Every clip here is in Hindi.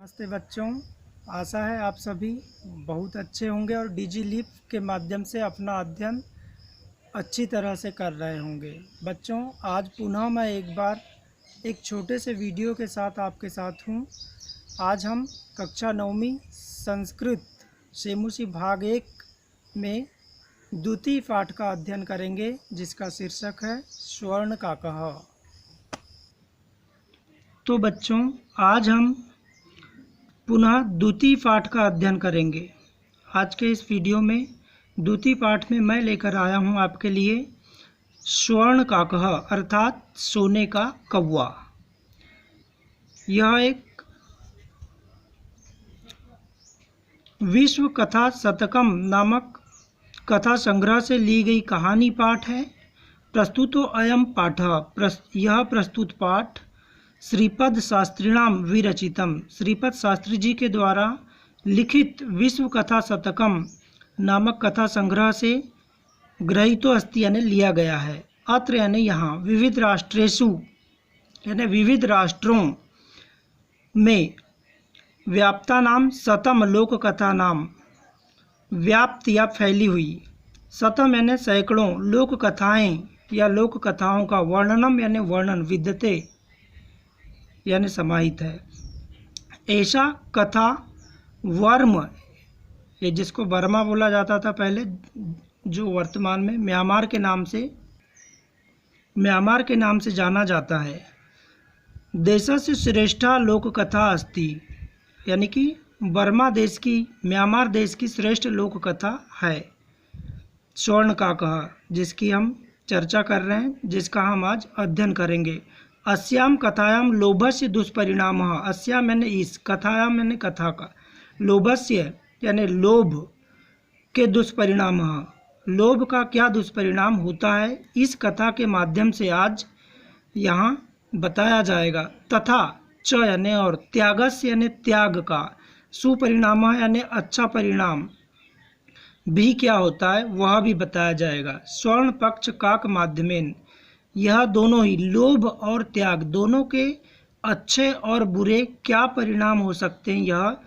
नमस्ते बच्चों। आशा है आप सभी बहुत अच्छे होंगे और डिजी के माध्यम से अपना अध्ययन अच्छी तरह से कर रहे होंगे। बच्चों, आज पुनः मैं एक बार एक छोटे से वीडियो के साथ आपके साथ हूँ। आज हम कक्षा 9वीं संस्कृत सेमुसी भाग 1 में द्वितीय पाठ का अध्ययन करेंगे, जिसका शीर्षक है स्वर्ण का कह। तो बच्चों, आज हम पुनः द्वितीय पाठ का अध्ययन करेंगे। आज के इस वीडियो में द्वितीय पाठ में मैं लेकर आया हूं आपके लिए स्वर्ण का कह अर्थात सोने का कौवा। यह एक विश्व कथा शतकम नामक कथा संग्रह से ली गई कहानी पाठ है। प्रस्तुतो अयम पाठः यह प्रस्तुत पाठ श्रीपद शास्त्रीणाम विरचितम श्रीपद शास्त्री जी के द्वारा लिखित विश्व कथा शतकम नामक कथा संग्रह से ग्रहीतो अस्ति यानी लिया गया है। अत्र यानी यहाँ विविध राष्ट्रेषु यानी विविध राष्ट्रों में व्याप्ता नाम शतम लोक कथा नाम व्याप्त या फैली हुई, शतम यानी सैकड़ों, लोक कथाएँ या लोक कथाओं का वर्णनम यानी वर्णन, विद्यते यानी समाहित है। ऐसा कथा वर्म, ये जिसको बर्मा बोला जाता था पहले, जो वर्तमान में म्यांमार के नाम से जाना जाता है। देशस्य श्रेष्ठा लोक कथा अस्ति यानी कि बर्मा देश की, म्यांमार देश की श्रेष्ठ लोक कथा है स्वर्ण का कह, जिसकी हम चर्चा कर रहे हैं, जिसका हम आज अध्ययन करेंगे। अस्याम कथायाम लोभस्य दुष्परिणामः, अस्याम यानी इस, कथायाम यानी कथा का, लोभस्य यानी लोभ के दुष्परिणामः, लोभ का क्या दुष्परिणाम होता है, इस कथा के माध्यम से आज यहाँ बताया जाएगा। तथा च यानी और, त्यागस्य यानी त्याग का, सुपरिणामः यानी अच्छा परिणाम भी क्या होता है वह भी बताया जाएगा। स्वर्ण पक्ष काक माध्यमेन, यह दोनों ही लोभ और त्याग दोनों के अच्छे और बुरे क्या परिणाम हो सकते हैं, यह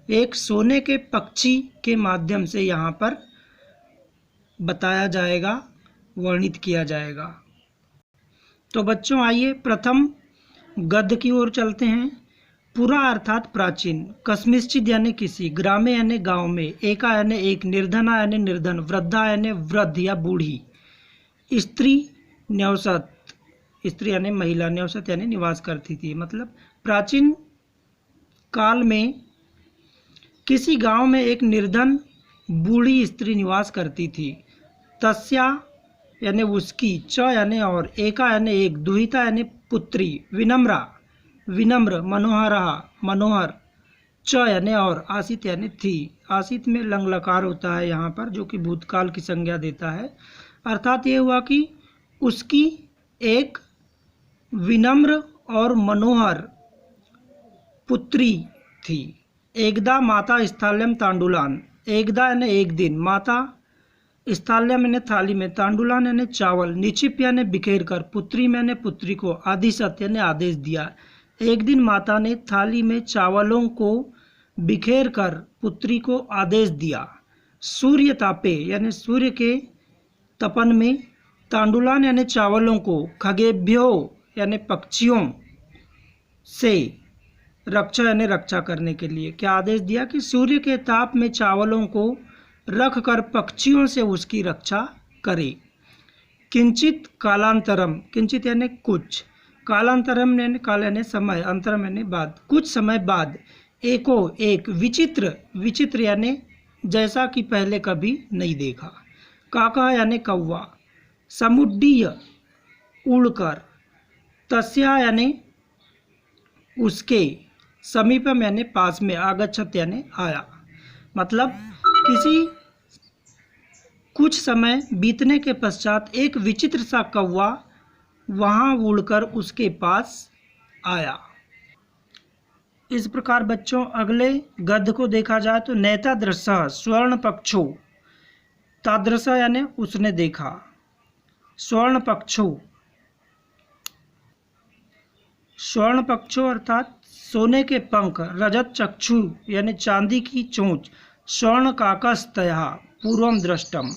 एक सोने के पक्षी के माध्यम से यहाँ पर बताया जाएगा, वर्णित किया जाएगा। तो बच्चों आइए प्रथम गद्य की ओर चलते हैं। पुरा अर्थात प्राचीन, कस्मिश्चिद यानी किसी, ग्रामे यानी गांव में, एका यानी एक, निर्धना यानी निर्धन, वृद्धा यानी वृद्ध या बूढ़ी, स्त्री न्यवसत, स्त्री यानी महिला, न्यवसत यानी निवास करती थी। मतलब प्राचीन काल में किसी गांव में एक निर्धन बूढ़ी स्त्री निवास करती थी। तस्या यानी उसकी, च यानी और, एका यानी एक, दुहिता यानी पुत्री, विनम्रा विनम्र, मनोहरा मनोहर, च यानी और, आसित यानी थी। आसित में लंग लकार होता है यहाँ पर, जो कि भूतकाल की संज्ञा देता है। अर्थात ये हुआ कि उसकी एक विनम्र और मनोहर पुत्री थी। एकदा माता स्थाल्यम तांडुलान, एकदा यानी एक दिन, माता स्थाल्यम यानी थाली में, तांडुलान यानी चावल, निक्षिप यानी बिखेर कर, पुत्री मैंने पुत्री को, आदिशत यानी आदेश दिया। एक दिन माता ने थाली में चावलों को बिखेर कर पुत्री को आदेश दिया। सूर्य तापे यानी सूर्य के तपन में, तांडुलान यानी चावलों को, खगेभ्यो यानी पक्षियों से, रक्षा यानी रक्षा करने के लिए, क्या आदेश दिया कि सूर्य के ताप में चावलों को रख कर पक्षियों से उसकी रक्षा करे। किंचित कालांतरम, किंचित यानी कुछ, कालांतरम यानी काल यानी समय, अंतरम यानी बाद, कुछ समय बाद, एको एक, विचित्र विचित्र यानी जैसा कि पहले कभी नहीं देखा, काका यानी कौवा, समुड्डीय उड़कर, तस्या यानी उसके, समीपम यानी पास में, आगच्छत यानी आया। मतलब किसी कुछ समय बीतने के पश्चात एक विचित्र सा कौवा वहाँ उड़कर उसके पास आया। इस प्रकार बच्चों अगले गद्य को देखा जाए तो, नैतादृश स्वर्ण पक्षो, तादृश यानी उसने देखा, स्वर्ण पक्षो स्वर्ण पक्षो अर्थात सोने के पंख, रजत चक्षु यानी चांदी की चोंच, स्वर्ण काकस्तया पूर्वम दृष्टम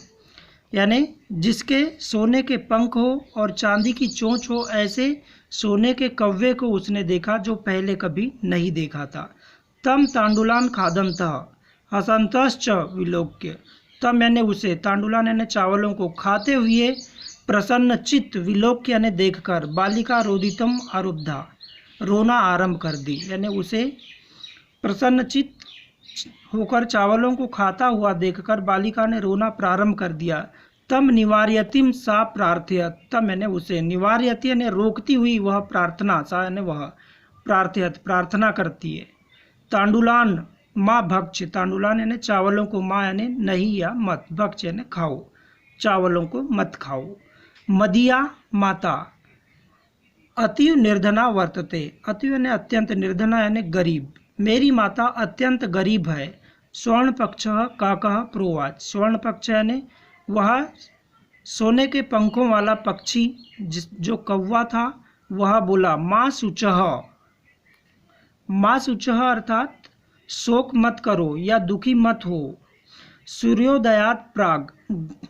यानी जिसके सोने के पंख हो और चांदी की चोंच हो, ऐसे सोने के कौवे को उसने देखा जो पहले कभी नहीं देखा था। तम तांडुलान खादंतः हसंतश्च विलोक्य, तब मैंने उसे तांडुलान यानी चावलों को खाते हुए प्रसन्न चित्त विलोक्य यानी देखकर बालिका रोदितम आरुब्धा रोना आरंभ कर दी, यानी उसे प्रसन्न चित्त होकर चावलों को खाता हुआ देखकर बालिका ने रोना प्रारंभ कर दिया। तम निवार्यतिम सा प्रार्थयत, तब मैंने उसे निवार्यति यानी रोकती हुई वह प्रार्थना, सा यानी वह प्रार्थयत प्रार्थना करती है। तांडुलान माँ भक्ष, तांडुलान यानी चावलों को, माँ यानी नहीं या मत, भक्ष यानी खाओ, चावलों को मत खाओ। मदिया माता अतीव निर्धना वर्तते, अतीव यानी अत्यंत, निर्धना यानी गरीब, मेरी माता अत्यंत गरीब है। स्वर्ण पक्ष काकः प्रोवाच, स्वर्ण पक्ष यानी वह सोने के पंखों वाला पक्षी जो कौवा था वह बोला, माँ शुचः, माँ शुचः अर्थात शोक मत करो या दुखी मत हो। सूर्योदयात प्राग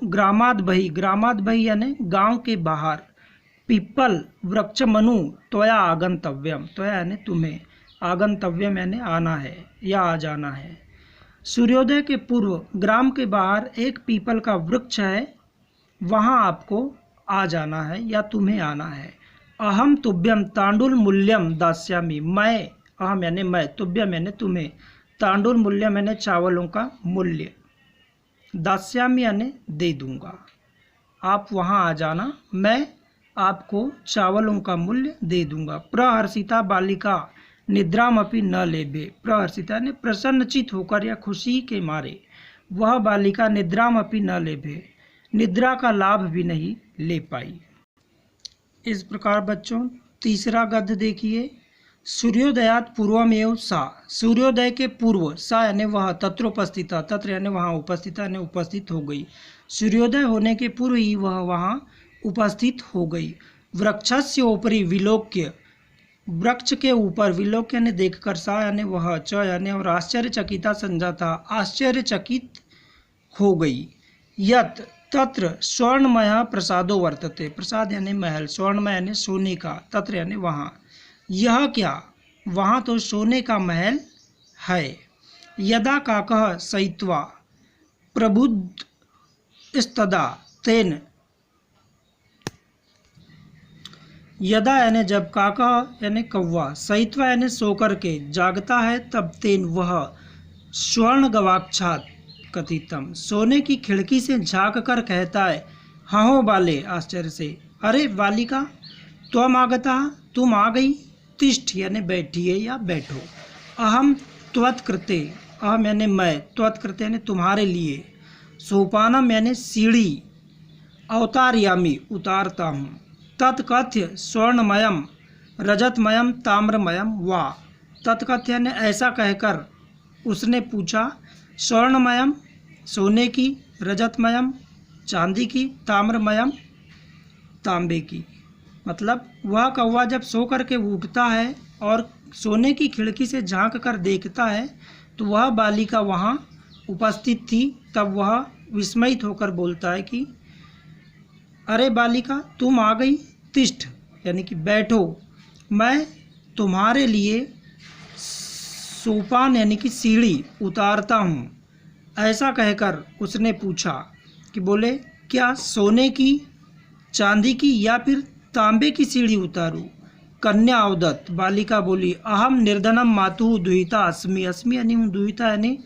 ग्रामाद बही, ग्रामाद बही यानी गांव के बाहर, पीपल वृक्ष मनु त्वया आगंतव्यम, त्वया यानी तुम्हें, आगंतव्यम यानी आना है या आ जाना है। सूर्योदय के पूर्व ग्राम के बाहर एक पीपल का वृक्ष है, वहाँ आपको आ जाना है या तुम्हें आना है। अहम तुभ्यम तांडुल मूल्यम दास्यामि, मैं, अहम यानी मैं, तुभ्यम यानी तुम्हें, तांडुल मूल्यम यानी चावलों का मूल्य, दास्यामि यानी दे दूंगा, आप वहाँ आ जाना, मैं आपको चावलों का मूल्य दे दूंगा। प्रहर्षिता बालिका निद्रामपि न लेभे, प्रहर्षिता ने प्रसन्नचित होकर या खुशी के मारे, वह बालिका निद्रामपि न लेभे, निद्रा का लाभ भी नहीं ले पाई। इस प्रकार बच्चों तीसरा गद्य देखिए। सूर्योदयात पूर्वमेव सा, सूर्योदय के पूर्व, सा यानी वह, तत्रोपस्थिता, तत्र यानी वहाँ, उपस्थिता यानी उपस्थित हो गई, सूर्योदय होने के पूर्व ही वह वहाँ उपस्थित हो गई। वृक्षस्य ऊपरी विलोक्य, वृक्ष के ऊपर, विलोक्य यानी देखकर, सा यानी वह, च यानी और आश्चर्यचकिता संजाता, आश्चर्यचकित हो गई। यत तत्र स्वर्णमय प्रसादो वर्तते, प्रसाद यानी महल, स्वर्णमय यानी सोने का, तत्र यानी वहाँ, यह क्या, वहाँ तो सोने का महल है। यदा काकः सयित्वा प्रबुद्धस्तदा तेन, यदा यानी जब, काका यानी कौवा, सयित्वा यानी सोकर के, जागता है, तब तेन वह, स्वर्ण गवाक्षात कथितम, सोने की खिड़की से झांक कर कहता है, हाँ बाले, आश्चर्य से, अरे बालिका त्वम आगता, तुम आ गई, तिष्ठ यानी बैठिए या बैठो, अहम त्वत्कृते, अहम यानी मैं, त्वत्कृते यानी तुम्हारे लिए, सोपानम यानी सीढ़ी, अवतारयामी उतारता हूँ, तत्कथ्य स्वर्णमयम रजतमयम ताम्रमयम वा, तत्कथ्य यानी ऐसा कहकर उसने पूछा, स्वर्णमयम सोने की, रजतमयम चांदी की, ताम्रमयम तांबे की, मतलब वह कौवा जब सो कर के उठता है और सोने की खिड़की से झांक कर देखता है तो वह बालिका वहाँ उपस्थित थी, तब वह विस्मयित होकर बोलता है कि अरे बालिका तुम आ गई, तिष्ठ यानी कि बैठो, मैं तुम्हारे लिए सोपान यानी कि सीढ़ी उतारता हूँ। ऐसा कहकर उसने पूछा कि बोले क्या सोने की, चांदी की या फिर तांबे की सीढ़ी उतारूँ। कन्या अवदत्त, बालिका बोली, अहम निर्धनम मातु दुहिता अस्मि, अस्मि यानी हूँ, दुहिता यानी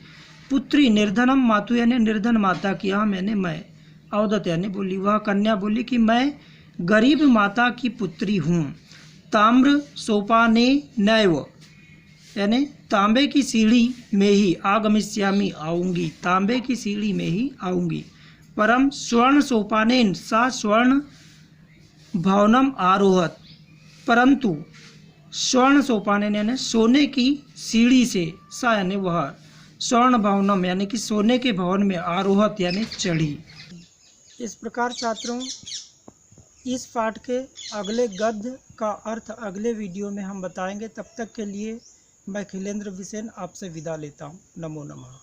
पुत्री, निर्धनम मातु यानी निर्धन माता की, अहम यानी मैं, अवदत्त यानी बोली, वह कन्या बोली कि मैं गरीब माता की पुत्री हूँ। ताम्र सोपाने नैव यानी तांबे की सीढ़ी में ही, आगमिष्यामि आऊँगी, तांबे की सीढ़ी में ही आऊँगी। परम स्वर्ण सोपानेन सा स्वर्ण भवनम आरोहत, परंतु स्वर्ण सोपानेन यानी सोने की सीढ़ी से, सा यानी वह, स्वर्ण भवनम यानी कि सोने के भवन में, आरोहत यानी चढ़ी। इस प्रकार छात्रों इस पाठ के अगले गद्य का अर्थ अगले वीडियो में हम बताएंगे। तब तक के लिए मैं खिलेंद्र बिसेन आपसे विदा लेता हूँ। नमो नमः।